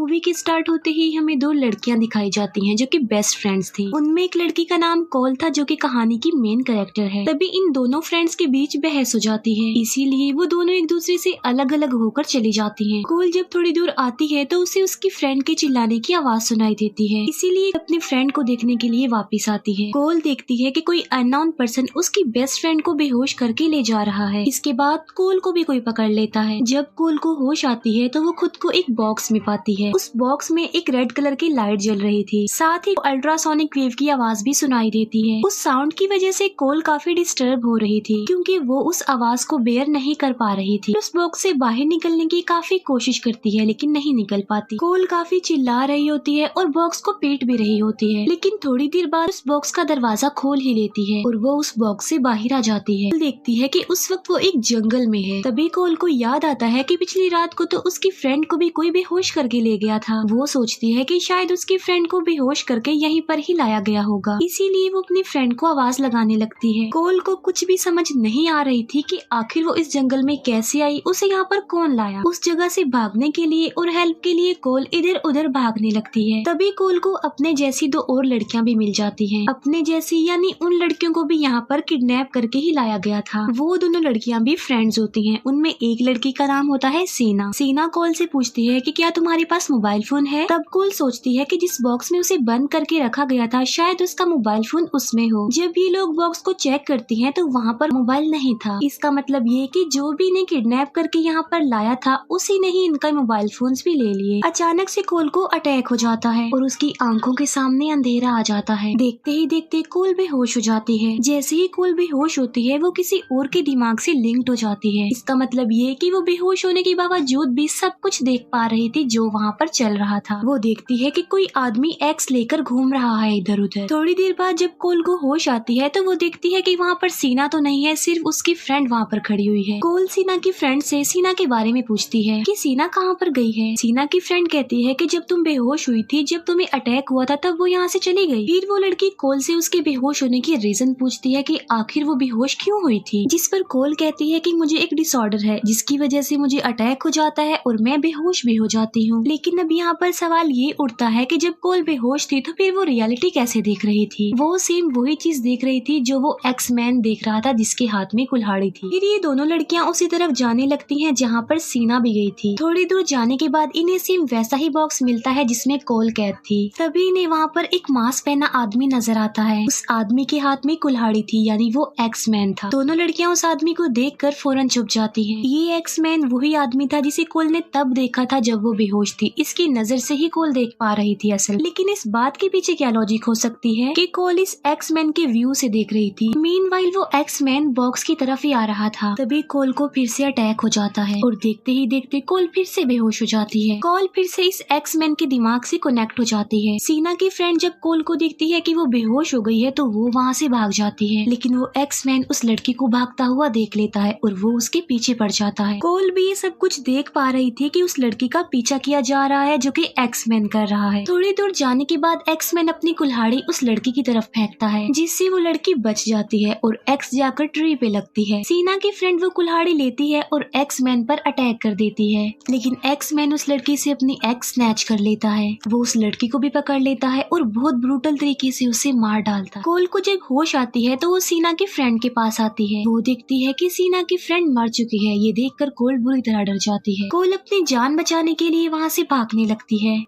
Movie के start होते ही हमें दो लड़कियां दिखाई जाती हैं जो कि बेस्ट फ्रेंड्स थी। उनमें एक लड़की का नाम कोल था जो कि कहानी की मेन कैरेक्टर है। तभी इन दोनों फ्रेंड्स के बीच बहस हो जाती है, इसीलिए वो दोनों एक दूसरे से अलग अलग होकर चली जाती हैं। कोल जब थोड़ी दूर आती है तो उसे उसकी फ्रेंड के चिल्लाने की आवाज सुनाई देती है, इसीलिए अपनी फ्रेंड को देखने के लिए वापस आती है। कोल देखती है कि कोई अननोन पर्सन उसकी बेस्ट फ्रेंड को बेहोश करके ले जा रहा है। इसके बाद कोल को भी कोई पकड़ लेता है। जब कोल को होश आती है तो वो खुद को एक बॉक्स में पाती है। उस बॉक्स में एक रेड कलर की लाइट जल रही थी, साथ ही अल्ट्रासोनिक वेव की आवाज भी सुनाई देती है। उस साउंड की वजह से कोल काफी डिस्टर्ब हो रही थी क्योंकि वो उस आवाज को बेयर नहीं कर पा रही थी। उस बॉक्स से बाहर निकलने की काफी कोशिश करती है लेकिन नहीं निकल पाती। कोल काफी चिल्ला रही होती है और बॉक्स को पीट भी रही होती है, लेकिन थोड़ी देर बाद उस बॉक्स का दरवाजा खोल ही लेती है और वो उस बॉक्स से बाहर आ जाती है। देखती है कि उस वक्त वो एक जंगल में है। तभी कोल को याद आता है कि पिछली रात को तो उसकी फ्रेंड को भी कोई बेहोश करके ले गया था। वो सोचती है कि शायद उसकी फ्रेंड को बेहोश करके यहीं पर ही लाया गया होगा, इसीलिए वो अपनी फ्रेंड को आवाज लगाने लगती है। कोल को कुछ भी समझ नहीं आ रही थी कि आखिर वो इस जंगल में कैसे आई, उसे यहाँ पर कौन लाया। उस जगह से भागने के लिए और हेल्प के लिए कोल इधर उधर भागने लगती है। तभी कोल को अपने जैसी दो और लड़कियां भी मिल जाती हैं। अपने जैसी यानी उन लड़कियों को भी यहाँ पर किडनैप करके ही लाया गया था। वो दोनों लड़कियां भी फ्रेंड्स होती हैं। उनमें एक लड़की का नाम होता है सीना। सीना कोल से पूछती है कि क्या तुम्हारे पास मोबाइल फोन है। तब कोल सोचती है कि जिस बॉक्स में उसे बंद करके रखा गया था शायद उसका मोबाइल फोन उसमें हो। जब ये लोग बॉक्स को चेक करती हैं तो वहाँ पर मोबाइल नहीं था। इसका मतलब ये कि जो भी इन्हें किडनैप करके यहाँ पर लाया था उसी ने ही इनका मोबाइल फोन्स भी ले लिए। अचानक से कोल को अटैक हो जाता है और उसकी आंखों के सामने अंधेरा आ जाता है। देखते ही देखते कोल बेहोश हो जाती है। जैसे ही कोल बेहोश होती है वो किसी और के दिमाग से लिंक्ड हो जाती है। इसका मतलब ये कि वो बेहोश होने के बावजूद भी सब कुछ देख पा रही थी जो वहाँ पर चल रहा था। वो देखती है कि कोई आदमी एक्स लेकर घूम रहा है इधर उधर। थोड़ी देर बाद जब कोल को होश आती है तो वो देखती है कि वहाँ पर सीना तो नहीं है, सिर्फ उसकी फ्रेंड वहाँ पर खड़ी हुई है। कोल सीना की फ्रेंड से सीना के बारे में पूछती है कि सीना कहाँ पर गई है। सीना की फ्रेंड कहती है कि जब तुम बेहोश हुई थी, जब तुम्हें अटैक हुआ था तब वो यहाँ से चली गई। फिर वो लड़की कोल से उसके बेहोश होने की रीजन पूछती है कि आखिर वो बेहोश क्यों हुई थी, जिस पर कोल कहती है कि मुझे एक डिसऑर्डर है जिसकी वजह से मुझे अटैक हो जाता है और मैं बेहोश भी हो जाती हूँ। लेकिन अब यहाँ पर सवाल ये उठता है कि जब कोल बेहोश थी तो फिर वो रियलिटी कैसे देख रही थी। वो सेम वही चीज देख रही थी जो वो एक्स मैन देख रहा था जिसके हाथ में कुल्हाड़ी थी। फिर ये दोनों लड़कियां उसी तरफ जाने लगती हैं जहाँ पर सीना भी गई थी। थोड़ी दूर जाने के बाद इन्हें सेम वैसा ही बॉक्स मिलता है जिसमें कोल कैद थी। तभी इन्हें वहाँ पर एक मास्क पहना आदमी नजर आता है। उस आदमी के हाथ में कुल्हाड़ी थी यानी वो एक्स मैन था। दोनों लड़कियां उस आदमी को देखकर फौरन चुप जाती हैं। ये एक्स मैन वही आदमी था जिसे कोल ने तब देखा था जब वो बेहोश थी। इसकी नजर से ही कोल देख पा रही थी असल। लेकिन इस बात के पीछे क्या लॉजिक हो सकती है कि कोल इस एक्स मैन के व्यू से देख रही थी। मीनवाइल वो एक्स मैन बॉक्स की तरफ ही आ रहा था। तभी कोल को फिर से अटैक हो जाता है और देखते ही देखते कोल फिर से बेहोश हो जाती है। कोल फिर से इस एक्स मैन के दिमाग से कनेक्ट हो जाती है। सीना की फ्रेंड जब कोल को देखती है कि वो बेहोश हो गई है तो वो वहाँ से भाग जाती है, लेकिन वो एक्स मैन उस लड़की को भागता हुआ देख लेता है और वो उसके पीछे पड़ जाता है। कोल भी ये सब कुछ देख पा रही थी कि उस लड़की का पीछा किया जा रहा है जो कि एक्स मैन कर रहा है। थोड़ी दूर जाने के बाद एक्स मैन अपनी कुल्हाड़ी उस लड़की की तरफ फेंकता है जिससे वो लड़की बच जाती है और एक्स जाकर ट्री पे लगती है। सीना की फ्रेंड वो कुल्हाड़ी लेती है और एक्स मैन पर अटैक कर देती है, लेकिन एक्स मैन उस लड़की से अपनी एक्स स्नैच कर लेता है। वो उस लड़की को भी पकड़ लेता है और बहुत ब्रूटल तरीके से उसे मार डालता है। कोल को जब होश आती है तो वो सीना की फ्रेंड के पास आती है। वो देखती है कि सीना की फ्रेंड मर चुकी है। ये देखकर कोल बुरी तरह डर जाती है। कोल अपनी जान बचाने के लिए वहाँ से भागने लगती है।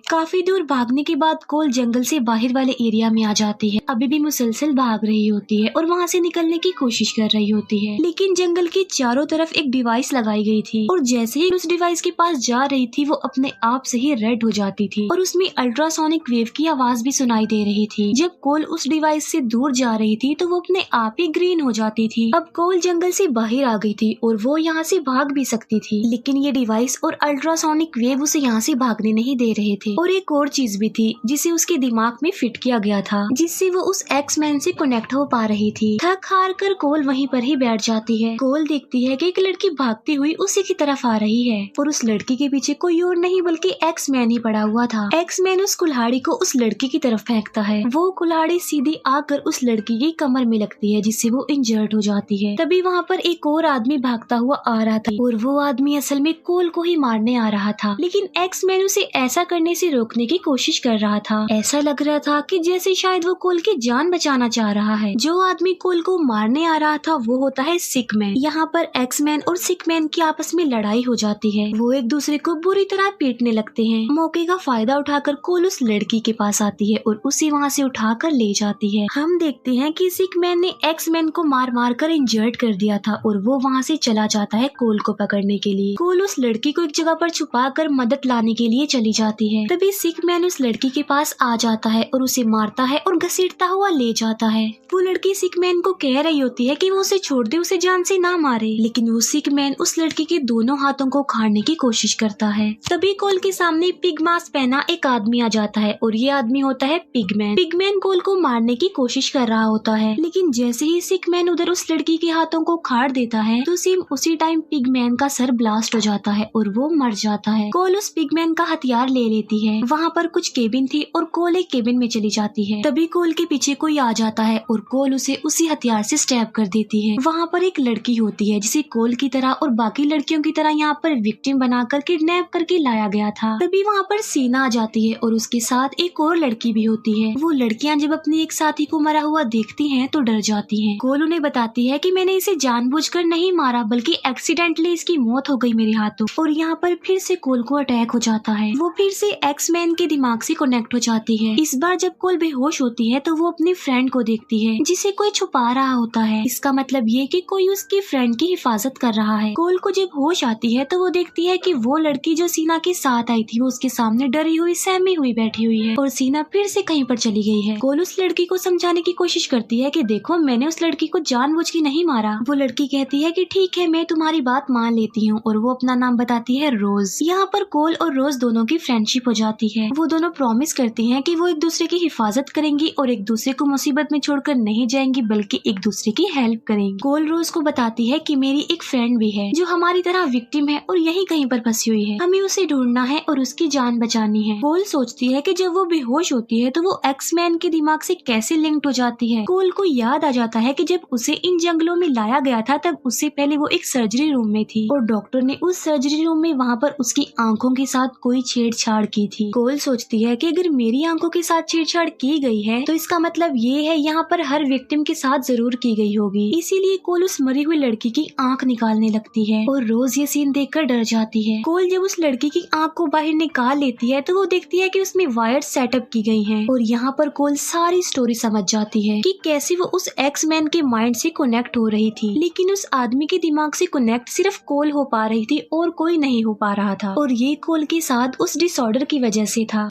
काफी दूर भागने के बाद कोल जंगल से बाहर वाले एरिया में आ जाती है। अभी भी मुसलसल भाग रही होती है और वहाँ से निकलने की कोशिश कर रही होती है, लेकिन जंगल के चारों तरफ एक डिवाइस लगाई गई थी और जैसे ही उस डिवाइस के पास जा रही थी वो अपने आप से ही रेड हो जाती थी और उसमें अल्ट्रासोनिक वेव की आवाज भी सुनाई दे रही थी। जब कोल उस डिवाइस से दूर जा रही थी तो वो अपने आप ही ग्रीन हो जाती थी। अब कोल जंगल से बाहर आ गई थी और वो यहाँ से भाग भी सकती थी, लेकिन ये डिवाइस और अल्ट्रासोनिक वेव उसे यहाँ से भागने नहीं दे रहे थे और एक और चीज भी थी जिसे उसके दिमाग में फिट किया गया था, जिससे वो उस एक्स-मैन से कनेक्ट हो पा रही थी। थक हार कर कोल वहीं पर ही बैठ जाती है। कोल देखती है कि एक लड़की भागती हुई उसी की तरफ आ रही है और उस लड़की के पीछे कोई और नहीं बल्कि एक्स-मैन ही पड़ा हुआ था। एक्स-मैन उस कुल्हाड़ी को उस लड़की की तरफ फेंकता है। वो कुल्हाड़ी सीधी आकर उस लड़की की कमर में लगती है, जिससे वो इंजर्ड हो जाती है। तभी वहाँ पर एक और आदमी भागता हुआ आ रहा था और वो आदमी असल में कोल को ही मारने आ रहा था, लेकिन एक्स-मैन उसे ऐसा करने से रोकने की कोशिश कर रहा था। ऐसा लग रहा था कि जैसे शायद वो कोल की जान बचाना चाह रहा है। जो आदमी कोल को मारने आ रहा था वो होता है सिकमैन। यहाँ पर एक्स-मैन और सिकमैन की आपस में लड़ाई हो जाती है। वो एक दूसरे को बुरी तरह पीटने लगते हैं। मौके का फायदा उठाकर कोल उस लड़की के पास आती है और उसे वहाँ से उठाकर ले जाती है। हम देखते हैं कि सिकमैन ने एक्स-मैन को मार मार कर इंजर्ड कर दिया था और वो वहाँ से चला जाता है कोल को पकड़ने के लिए। कोल उस लड़की को एक जगह पर छुपा कर मदद लाने के लिए चली जाती है। तभी सिकमैन उस लड़की के पास आ जाता है और उसे मारता है और घसीटता हुआ ले जाता है। वो लड़की सिकमैन को कह रही होती है कि वो उसे छोड़ दे, उसे जान से ना मारे, लेकिन वो सिकमैन उस लड़की के दोनों हाथों को उखाड़ने की कोशिश करता है। तभी कोल के सामने पिग मास्क पहना एक आदमी आ जाता है और ये आदमी होता है पिगमैन। पिगमैन कोल को मारने की कोशिश कर रहा होता है, लेकिन जैसे ही सिकमैन उधर उस लड़की के हाथों को उखाड़ देता है तो सेम उसी टाइम पिगमैन का सर ब्लास्ट हो जाता है और वो मर जाता है। कोल उस पिगमैन का हथियार ले लेती है। वहाँ पर कुछ केबिन थी और कोल एक केबिन में चली जाती है। तभी कोल के पीछे कोई आ जाता है और कोल उसे उसी हथियार से स्टैब कर देती है। वहाँ पर एक लड़की होती है जिसे कोल की तरह और बाकी लड़कियों की तरह यहाँ पर विक्टिम बनाकर किडनैप करके लाया गया था। तभी वहाँ पर सीना आ जाती है और उसके साथ एक और लड़की भी होती है। वो लड़कियाँ जब अपने एक साथी को मरा हुआ देखती हैं तो डर जाती हैं। कोल उन्हें बताती है कि मैंने इसे जानबूझकर नहीं मारा बल्कि एक्सीडेंटली इसकी मौत हो गई मेरे हाथों। और यहाँ पर फिर से कोल को अटैक हो जाता है। वो फिर से एक्स-मैन के दिमाग से कनेक्ट हो जाती है। इस बार जब कोल बेहोश होती है तो वो अपनी फ्रेंड को देखती है जिसे कोई छुपा रहा होता है। इसका मतलब ये कि कोई उसकी फ्रेंड की हिफाजत कर रहा है। कोल को जब होश आती है तो वो देखती है कि वो लड़की जो सीना के साथ आई थी वो उसके सामने डरी हुई सहमी हुई बैठी हुई है और सीना फिर से कहीं पर चली गई है। कोल उस लड़की को समझाने की कोशिश करती है कि देखो मैंने उस लड़की को जानबूझ के नहीं मारा। वो लड़की कहती है कि ठीक है मैं तुम्हारी बात मान लेती हूँ और वो अपना नाम बताती है रोज। यहाँ पर कोल और रोज दोनों की फ्रेंडशिप हो जाती है। वो दोनों प्रॉमिस करती हैं कि वो एक दूसरे की हिफाजत करेंगी और एक दूसरे को मुसीबत में छोड़कर नहीं जाएंगी बल्कि एक दूसरे की हेल्प करेंगी। कोल रोज को बताती है कि मेरी एक फ्रेंड भी है जो हमारी तरह विक्टिम है और यही कहीं पर फंसी हुई है, हमें उसे ढूंढना है और उसकी जान बचानी है। कोल सोचती है कि जब वो बेहोश होती है तो वो एक्स-मैन के दिमाग से कैसे लिंक्ड हो जाती है। कोल को याद आ जाता है कि जब उसे इन जंगलों में लाया गया था तब उससे पहले वो एक सर्जरी रूम में थी और डॉक्टर ने उस सर्जरी रूम में वहाँ पर उसकी आंखों के साथ कोई छेड़छाड़ की थी। कोल सोचती है कि अगर मेरी आंखों के साथ छेड़छाड़ की गई है तो इसका मतलब ये है यहाँ पर हर विक्टिम के साथ जरूर की गई होगी। इसीलिए कोल उस मरी हुई लड़की की आंख निकालने लगती है और रोज ये सीन देखकर डर जाती है। कोल जब उस लड़की की आंख को बाहर निकाल लेती है तो वो देखती है कि उसमें वायर सेटअप की गई हैं और यहाँ पर कोल सारी स्टोरी समझ जाती है कि कैसे वो उस एक्स-मैन के माइंड से कनेक्ट हो रही थी, लेकिन उस आदमी के दिमाग से कनेक्ट सिर्फ कोल हो पा रही थी और कोई नहीं हो पा रहा था और ये कोल के साथ उस डिसऑर्डर की वजह से था।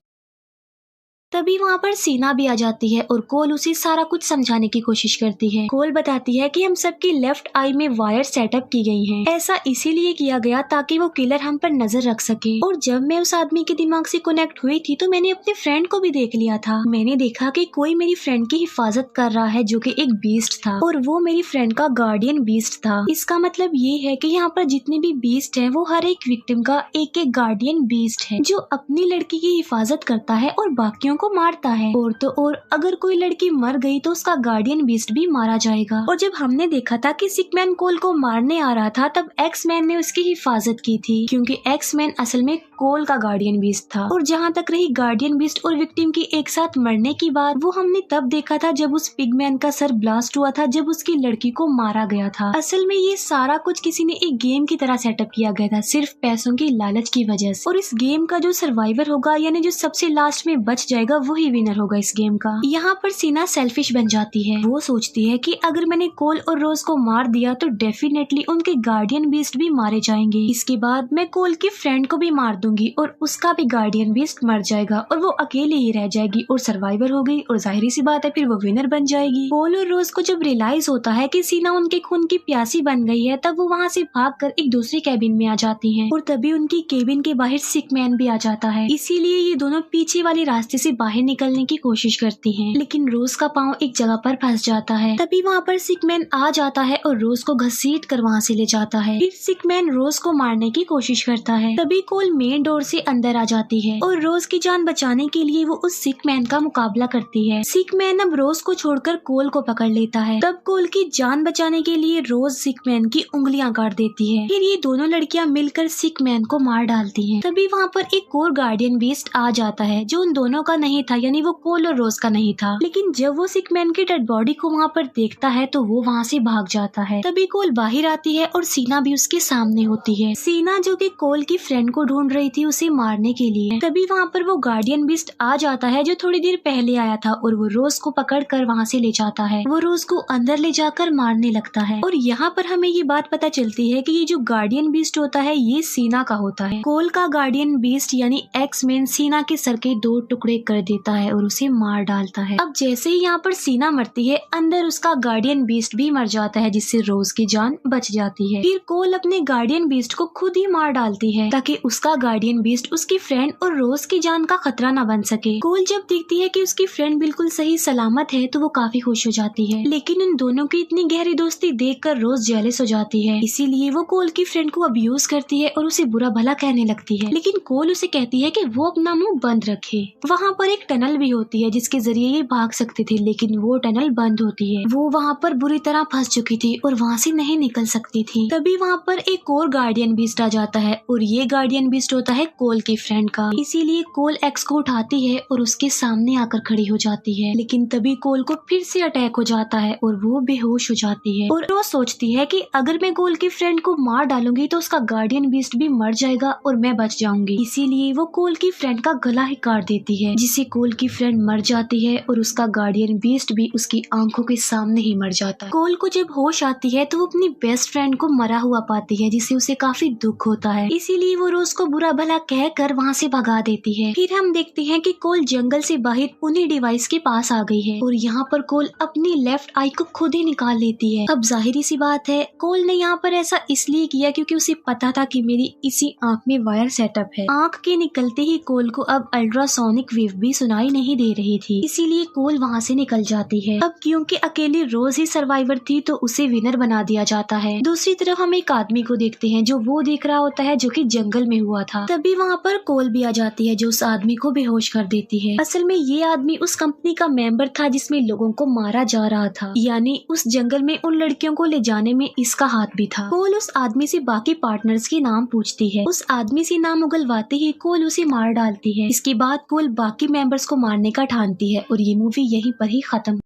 तभी वहाँ पर सीना भी आ जाती है और कोल उसे सारा कुछ समझाने की कोशिश करती है। कोल बताती है कि हम सबकी लेफ्ट आई में वायर सेटअप की गई हैं। ऐसा इसीलिए किया गया ताकि वो किलर हम पर नजर रख सके। और जब मैं उस आदमी के दिमाग से कनेक्ट हुई थी तो मैंने अपने फ्रेंड को भी देख लिया था। मैंने देखा कि कोई मेरी फ्रेंड की हिफाजत कर रहा है जो कि एक बीस्ट था और वो मेरी फ्रेंड का गार्डियन बीस्ट था। इसका मतलब ये है कि यहाँ पर जितने भी बीस्ट हैं वो हर एक विक्टिम का एक एक गार्डियन बीस्ट है जो अपनी लड़की की हिफाजत करता है और बाकियों को मारता है। और तो और अगर कोई लड़की मर गई तो उसका गार्डियन बीस्ट भी मारा जाएगा। और जब हमने देखा था कि सिकमैन कोल को मारने आ रहा था तब एक्स-मैन ने उसकी हिफाजत की थी क्योंकि एक्स-मैन असल में कोल का गार्डियन बीस्ट था। और जहाँ तक रही गार्डियन बीस्ट और विक्टिम की एक साथ मरने की बात, वो हमने तब देखा था जब उस पिगमैन का सर ब्लास्ट हुआ था, जब उसकी लड़की को मारा गया था। असल में ये सारा कुछ किसी ने एक गेम की तरह सेटअप किया गया था सिर्फ पैसों की लालच की वजह से। और इस गेम का जो सर्वाइवर होगा यानी जो सबसे लास्ट में बच जाएगा वही विनर होगा इस गेम का। यहाँ पर सीना सेल्फिश बन जाती है। वो सोचती है कि अगर मैंने कोल और रोज को मार दिया तो डेफिनेटली उनके गार्डियन बीस्ट भी मारे जाएंगे। इसके बाद मैं कोल की फ्रेंड को भी मार दूंगी दूंगी और उसका भी गार्डियन बीस्ट मर जाएगा और वो अकेले ही रह जाएगी और सर्वाइवर हो गई और जाहिर सी बात है फिर वो विनर बन जाएगी। कोल और रोज को जब रियलाइज होता है कि सीना उनके खून की प्यासी बन गई है तब वो वहाँ से भागकर एक दूसरे कैबिन में आ जाती हैं और तभी उनकी केबिन के बाहर सिक मैन भी आ जाता है। इसीलिए ये दोनों पीछे वाले रास्ते से बाहर निकलने की कोशिश करती हैं, लेकिन रोज का पाँव एक जगह पर फंस जाता है। तभी वहाँ पर सिक मैन आ जाता है और रोज को घसीट कर वहाँ से ले जाता है। फिर सिक मैन रोज को मारने की कोशिश करता है। तभी कोल मेन डोर से अंदर आ जाती है और रोज की जान बचाने के लिए वो उस सिक मैन का मुकाबला करती है। सिक मैन अब रोज को छोड़कर कोल को पकड़ लेता है। तब कोल की जान बचाने के लिए रोज सिक मैन की उंगलियां काट देती है। फिर ये दोनों लड़कियां मिलकर सिक मैन को मार डालती हैं। तभी वहाँ पर एक और गार्डियन बीस्ट आ जाता है जो उन दोनों का नहीं था, यानी वो कोल और रोज का नहीं था। लेकिन जब वो सिक मैन की डेड बॉडी को वहाँ पर देखता है तो वो वहाँ से भाग जाता है। तभी कोल बाहर आती है और सीना भी उसके सामने होती है। सीना जो कि कोल की फ्रेंड को ढूंढ रही थी उसे मारने के लिए। तभी वहाँ पर वो गार्डियन बीस्ट आ जाता है जो थोड़ी देर पहले आया था और वो रोज को पकड़ कर वहाँ से ले जाता है। वो रोज को अंदर ले जाकर मारने लगता है और यहाँ पर हमें ये बात पता चलती है कि ये जो गार्डियन बीस्ट होता है ये सीना का होता है। कोल का गार्डियन बीस्ट यानी एक्स मैन सीना के सर के 2 टुकड़े कर देता है और उसे मार डालता है। अब जैसे ही यहाँ पर सीना मरती है अंदर उसका गार्डियन बीस्ट भी मर जाता है जिससे रोज की जान बच जाती है। फिर कोल अपने गार्डियन बीस्ट को खुद ही मार डालती है ताकि उसका गार्डियन बीस्ट उसकी फ्रेंड और रोज की जान का खतरा न बन सके। कोल जब देखती है कि उसकी फ्रेंड बिल्कुल सही सलामत है तो वो काफी खुश हो जाती है, लेकिन उन दोनों की इतनी गहरी दोस्ती देखकर रोज जेलस हो जाती है। इसीलिए वो कोल की फ्रेंड को अब्यूज करती है और उसे बुरा भला कहने लगती है, लेकिन कोल उसे कहती है कि वो अपना मुंह बंद रखे। वहाँ पर एक टनल भी होती है जिसके जरिए ये भाग सकती थी, लेकिन वो टनल बंद होती है। वो वहाँ पर बुरी तरह फंस चुकी थी और वहाँ से नहीं निकल सकती थी। तभी वहाँ पर एक और गार्डियन बीस्ट आ जाता है और ये गार्डियन बीस्ट होता है कोल की फ्रेंड का। इसीलिए कोल एक्स को उठाती है और उसके सामने आकर खड़ी हो जाती है, लेकिन तभी कोल को फिर से अटैक हो जाता है और वो बेहोश हो जाती है। और वो सोचती है कि अगर मैं कोल की फ्रेंड को मार डालूंगी तो उसका गार्डियन बीस्ट भी मर जाएगा और मैं बच जाऊंगी। इसीलिए वो कोल की फ्रेंड का गला ही काट देती है, जिससे कोल की फ्रेंड मर जाती है और उसका गार्डियन बीस्ट भी उसकी आंखों के सामने ही मर जाता है। कोल को जब होश आती है तो वो अपनी बेस्ट फ्रेंड को मरा हुआ पाती है, जिससे उसे काफी दुख होता है। इसीलिए वो रोज को बुरा भला कह कर वहाँ से भगा देती है। फिर हम देखते हैं कि कोल जंगल से बाहर उन्हीं डिवाइस के पास आ गई है और यहाँ पर कोल अपनी लेफ्ट आई को खुद ही निकाल लेती है। अब जाहिरी सी बात है कोल ने यहाँ पर ऐसा इसलिए किया क्योंकि उसे पता था कि मेरी इसी आंख में वायर सेटअप है। आंख के निकलते ही कोल को अब अल्ट्रासोनिक वेव भी सुनाई नहीं दे रही थी, इसीलिए कोल वहाँ से निकल जाती है। अब क्योंकि अकेली रोज ही सर्वाइवर थी तो उसे विनर बना दिया जाता है। दूसरी तरफ हम एक आदमी को देखते हैं जो वो देख रहा होता है जो कि जंगल में हुआ था। तभी वहाँ पर कोल भी आ जाती है जो उस आदमी को बेहोश कर देती है। असल में ये आदमी उस कंपनी का मेंबर था जिसमें लोगों को मारा जा रहा था, यानी उस जंगल में उन लड़कियों को ले जाने में इसका हाथ भी था। कोल उस आदमी से बाकी पार्टनर्स के नाम पूछती है। उस आदमी से नाम उगलवाते ही कोल उसे मार डालती है। इसके बाद कोल बाकी मेंबर्स को मारने का ठानती है और ये मूवी यहीं पर ही खत्म।